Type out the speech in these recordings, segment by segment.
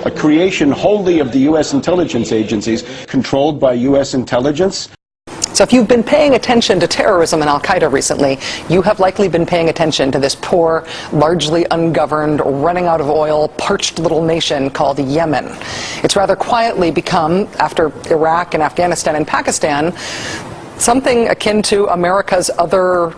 a creation wholly of the U.S. intelligence agencies, controlled by U.S. intelligence. So if you've been paying attention to terrorism and al-Qaeda recently, you have likely been paying attention to this poor, largely ungoverned, running out of oil, parched little nation called Yemen. It's rather quietly become, after Iraq and Afghanistan and Pakistan, something akin to America's other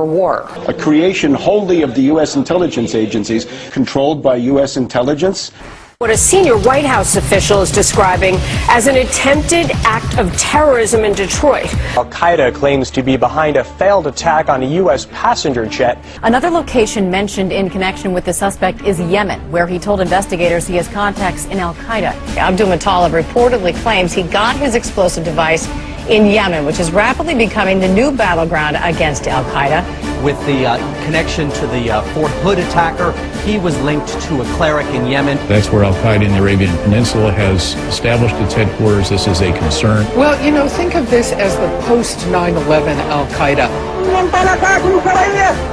war. A creation wholly of the U.S. intelligence agencies, controlled by U.S. intelligence. What a senior White House official is describing as an attempted act of terrorism in Detroit. Al-Qaeda claims to be behind a failed attack on a U.S. passenger jet. Another location mentioned in connection with the suspect is Yemen, where he told investigators he has contacts in Al-Qaeda. Abdul Muttalib reportedly claims he got his explosive device in Yemen, which is rapidly becoming the new battleground against Al-Qaeda. With the connection to the Fort Hood attacker, he was linked to a cleric in Yemen. That's where Al-Qaeda in the Arabian Peninsula has established its headquarters. This is a concern. Well, you know, think of this as the post-9/11 al-Qaeda.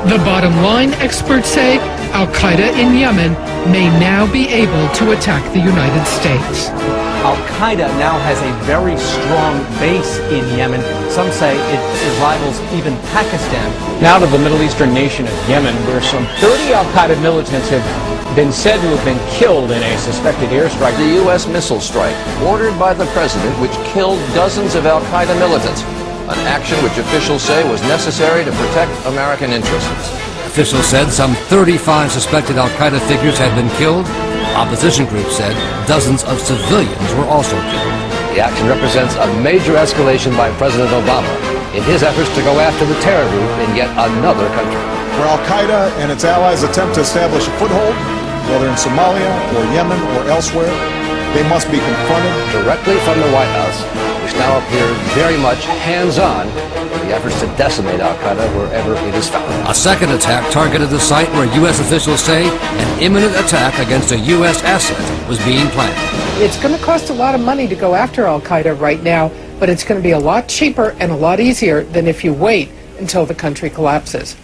The bottom line, experts say, Al-Qaeda in Yemen may now be able to attack the United States. Al-Qaeda now has a very strong base in Yemen. Some say it rivals even Pakistan. Now to the Middle Eastern nation of Yemen, where some 30 Al-Qaeda militants have been said to have been killed in a suspected airstrike. The U.S. missile strike, ordered by the president, which killed dozens of Al-Qaeda militants. An action which officials say was necessary to protect American interests. Officials said some 35 suspected Al-Qaeda figures had been killed. Opposition groups said dozens of civilians were also killed. The action represents a major escalation by President Obama in his efforts to go after the terror group in yet another country. Where Al-Qaeda and its allies attempt to establish a foothold, whether in Somalia or Yemen or elsewhere, they must be confronted directly from the White House, which now appears very much hands-on in the efforts to decimate Al-Qaeda wherever it is found. A second attack targeted the site where U.S. officials say an imminent attack against a U.S. asset was being planned. It's going to cost a lot of money to go after al-Qaeda right now, but it's going to be a lot cheaper and a lot easier than if you wait until the country collapses.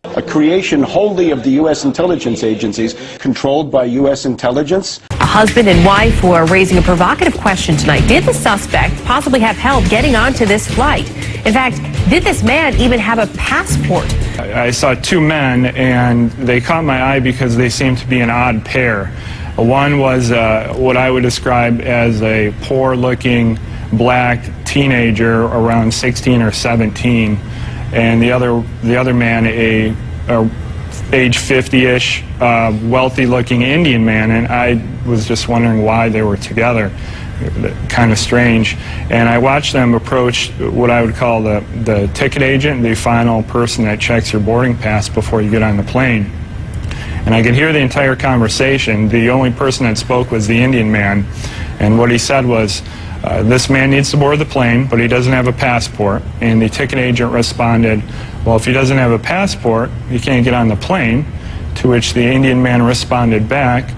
A creation wholly of the U.S. intelligence agencies, controlled by U.S. intelligence. A husband and wife who are raising a provocative question tonight. Did the suspect possibly have help getting onto this flight? In fact, did this man even have a passport? I saw two men, and they caught my eye because they seemed to be an odd pair. One was what I would describe as a poor-looking black teenager around 16 or 17, and the other man, a age 50-ish, wealthy-looking Indian man, and I was just wondering why they were together. Kind of strange. And I watched them approach what I would call the ticket agent, the final person that checks your boarding pass before you get on the plane. And I could hear the entire conversation. The only person that spoke was the Indian man, and what he said was, this man needs to board the plane, but he doesn't have a passport. And the ticket agent responded, well, if he doesn't have a passport, he can't get on the plane. To which the Indian man responded back,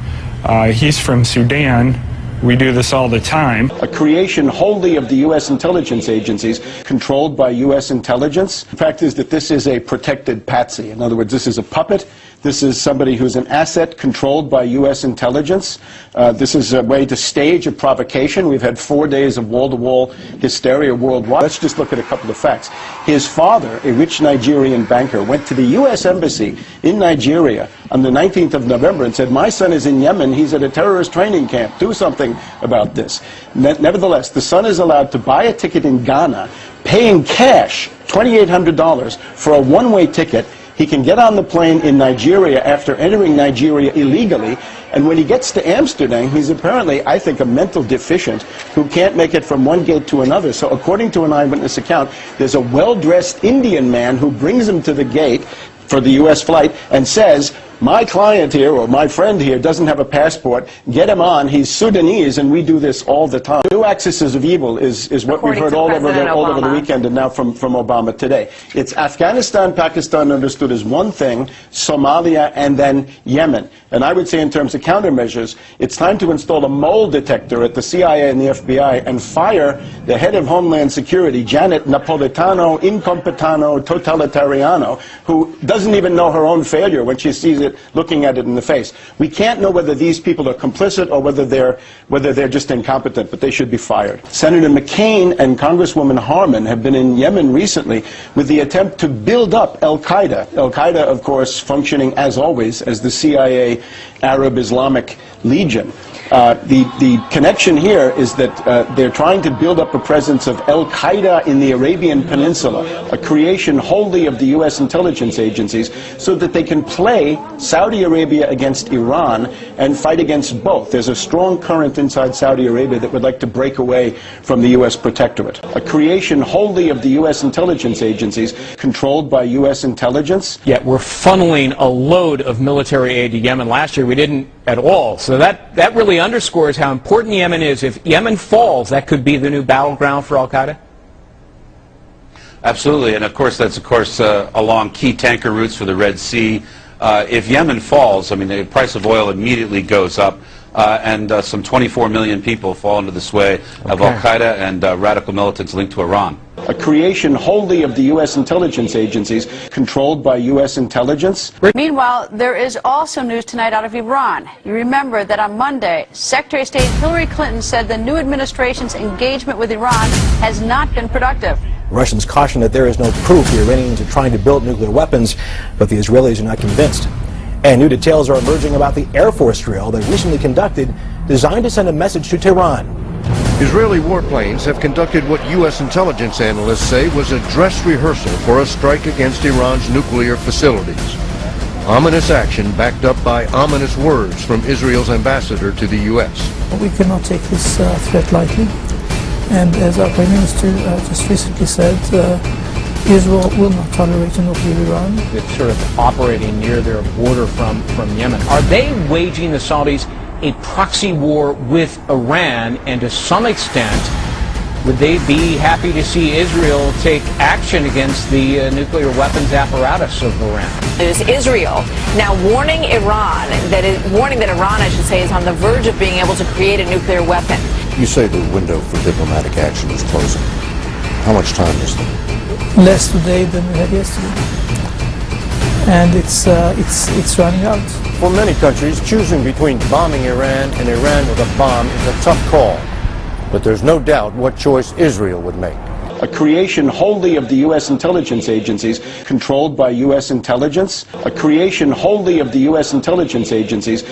he's from Sudan. We do this all the time. A creation wholly of the U.S. intelligence agencies, controlled by U.S. intelligence. The fact is that this is a protected patsy. In other words, this is a puppet. This is somebody who's an asset controlled by U.S. intelligence. This is a way to stage a provocation. We've had 4 days of wall-to-wall hysteria worldwide. Let's just look at a couple of facts. His father, a rich Nigerian banker, went to the U.S. Embassy in Nigeria on the 19th of November and said, my son is in Yemen. He's at a terrorist training camp. Do something about this. Nevertheless, the son is allowed to buy a ticket in Ghana, paying cash $2,800 for a one-way ticket. He can get on the plane in Nigeria after entering Nigeria illegally, and when he gets to Amsterdam, he's apparently, I think, a mental deficient who can't make it from one gate to another. So according to an eyewitness account, there's a well-dressed Indian man who brings him to the gate for the U.S. flight and says, my client here, or my friend here, doesn't have a passport. Get him on. He's Sudanese, and we do this all the time. New axis of evil is what we've heard all over the weekend and now from Obama today. It's Afghanistan, Pakistan understood as one thing, Somalia, and then Yemen. And I would say in terms of countermeasures, it's time to install a mole detector at the CIA and the FBI and fire the head of Homeland Security, Janet Napolitano Incompetano Totalitariano, who doesn't even know her own failure when she sees it looking at it in the face. We can't know whether these people are complicit or whether they're just incompetent, but they should be fired. Senator McCain and Congresswoman Harman have been in Yemen recently with the attempt to build up al-Qaeda. Al-Qaeda, of course, functioning as always as the CIA Arab Islamic Legion. The connection here is that they're trying to build up a presence of al-Qaeda in the Arabian Peninsula, a creation wholly of the U.S. intelligence agencies, so that they can play Saudi Arabia against Iran and fight against both. There's a strong current inside Saudi Arabia that would like to break away from the U.S. protectorate. A creation wholly of the U.S. intelligence agencies, controlled by U.S. intelligence. Yet we're funneling a load of military aid to Yemen. Last year we didn't at all. So that really underscores how important Yemen is. If Yemen falls, that could be the new battleground for al-Qaeda? Absolutely, and of course that's along key tanker routes for the Red Sea. If Yemen falls, I mean, the price of oil immediately goes up, and some 24 million people fall into the sway of al-Qaeda and radical militants linked to Iran. A creation wholly of the U.S. intelligence agencies, controlled by U.S. intelligence. Meanwhile, there is also news tonight out of Iran. You remember that on Monday, Secretary of State Hillary Clinton said the new administration's engagement with Iran has not been productive. Russians caution that there is no proof the Iranians are trying to build nuclear weapons, but the Israelis are not convinced. And new details are emerging about the Air Force drill they recently conducted, designed to send a message to Tehran. Israeli warplanes have conducted what U.S. intelligence analysts say was a dress rehearsal for a strike against Iran's nuclear facilities. Ominous action backed up by ominous words from Israel's ambassador to the U.S. We cannot take this threat lightly. And as our Prime Minister just recently said, Israel will not tolerate a nuclear Iran. It's sort of operating near their border from Yemen. Are they waging, the Saudis, a proxy war with Iran, and to some extent, would they be happy to see Israel take action against the nuclear weapons apparatus of Iran? Is Israel now warning Iran, warning that Iran, I should say, is on the verge of being able to create a nuclear weapon? You say the window for diplomatic action is closing. How much time is there? Less today than we had yesterday. And it's running out. For many countries, choosing between bombing Iran and Iran with a bomb is a tough call. But there's no doubt what choice Israel would make. A creation wholly of the U.S. intelligence agencies, controlled by U.S. intelligence. A creation wholly of the U.S. intelligence agencies,